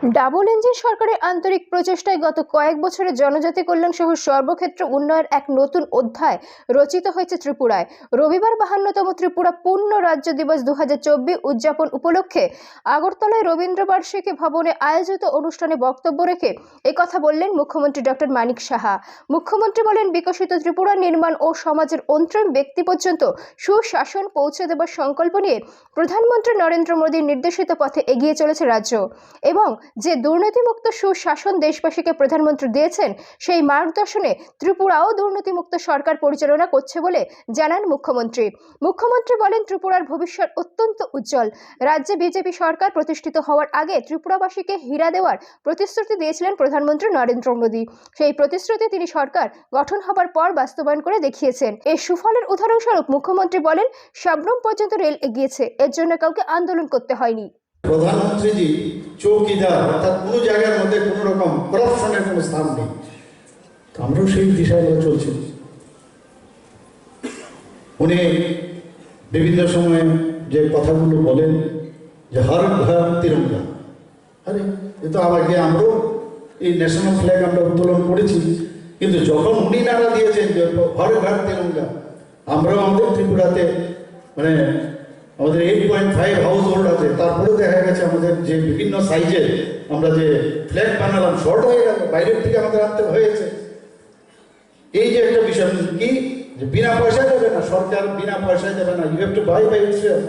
Double engine সরকারের আন্তরিক প্রচেষ্টায় গত কয়েক বছরে জনজাতি কল্যাণ সহ সর্বক্ষেত্রে উন্নয়নের এক নতুন অধ্যায় রচিত হয়েছে ত্রিপুরায়। রবিবার 52তম ত্রিপুরা পূর্ণ রাজ্য দিবস 2024 উদযাপন উপলক্ষে আগরতলায় রবীন্দ্রবার্ষিকী ভবনে আয়োজিত অনুষ্ঠানে বক্তব্য রেখে একথা বললেন মুখ্যমন্ত্রী ডক্টর মানিক সাহা। মুখ্যমন্ত্রী বলেন, বিকশিত ত্রিপুরা নির্মাণ ও সমাজের অন্তরীণ ব্যক্তি পর্যন্ত সুশাসন পৌঁছে দেবার সংকল্প নিয়ে প্রধানমন্ত্রী নরেন্দ্র মোদীর নির্দেশিত পথে এগিয়ে চলেছে রাজ্য এবং যে দুর্নীতিমুক্ত সুশাসন দেশবাসীকে প্রধানমন্ত্রী দিয়েছেন, সেই মার্গদর্শনে ত্রিপুরাও দুর্নীতিমুক্ত সরকার পরিচালনা করছে বলে জানান মুখ্যমন্ত্রী। মুখ্যমন্ত্রী বলেন, ত্রিপুরার ভবিষ্যৎ অত্যন্ত উজ্জ্বল। রাজ্যে বিজেপি সরকার প্রতিষ্ঠিত হওয়ার আগে ত্রিপুরাবাসীকে হীরা দেওয়ার প্রতিশ্রুতি দিয়েছিলেন প্রধানমন্ত্রী নরেন্দ্র মোদী। সেই প্রতিশ্রুতি তিনি সরকার গঠন হবার পর বাস্তবায়ন করে দেখিয়েছেন। এই সুফলের উদাহরণস্বরূপ মুখ্যমন্ত্রী বলেন, সাবরুম পর্যন্ত রেল এগিয়েছে, এর জন্য কাউকে আন্দোলন করতে হয়নি। প্রধানমন্ত্রীজি চৌকিদার, অর্থাৎ কোনো জায়গার মধ্যে কোনো রকম করাপশনের কোনো স্থান নেই। আমরাও সেই দিশায় চলছি। উনি বিভিন্ন সময়ে যে কথাগুলো বলেন যে হর ঘর তিরঙ্গা, আরে এ তো আমাকে আমরাও এই ন্যাশনাল ফ্ল্যাগ আমরা উত্তোলন করেছি, কিন্তু যখন উনি নারা দিয়েছেন যে হর ঘর তিরঙ্গা, আমরাও আমাদের ত্রিপুরাতে মানে আমাদের 8.5 হাউস হোল্ড আছে, তারপরেও দেখা গেছে আমাদের যে বিভিন্ন সাইজের আমরা যে ফ্ল্যাগ বানালাম শর্ট হয়ে গেল, বাইরের থেকে আমাদের আনতে হয়েছে। এই যে একটা বিষয় কি, যে বিনা পয়সায় দেবে না সরকার, বিনা পয়সায় দেবে না, you have to buy itself,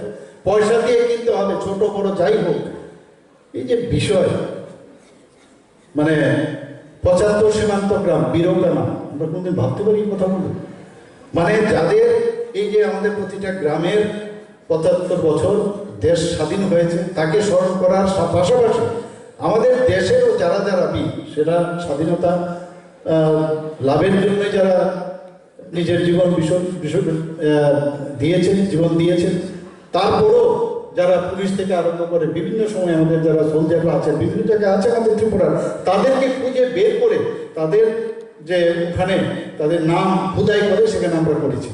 পয়সা দিয়ে কিনতে হবে, ছোট বড় যাই হোক। এই যে বিষয় মানে 75 সীমান্ত গ্রাম বীরঙ্গানা, আমরা কোনদিন ভাবতে পারি কথা বলবো, মানে যাদের এই যে আমাদের প্রতিটা গ্রামের 75 বছর দেশ স্বাধীন হয়েছে, তাকে স্মরণ করার পাশাপাশি আমাদের দেশেরও যারা যারা বীর, সেটা স্বাধীনতা লাভের জন্য যারা নিজের জীবন দিয়েছেন, জীবন দিয়েছেন, তারপরও যারা পুলিশ থেকে আরম্ভ করে বিভিন্ন সময় আমাদের যারা সোলজাররা আছেন বিভিন্ন জায়গায় আছে আমাদের ত্রিপুরার, তাদেরকে খুঁজে বের করে তাদের যে ওখানে তাদের নাম খোদাই করে সেখানে আমরা করেছি।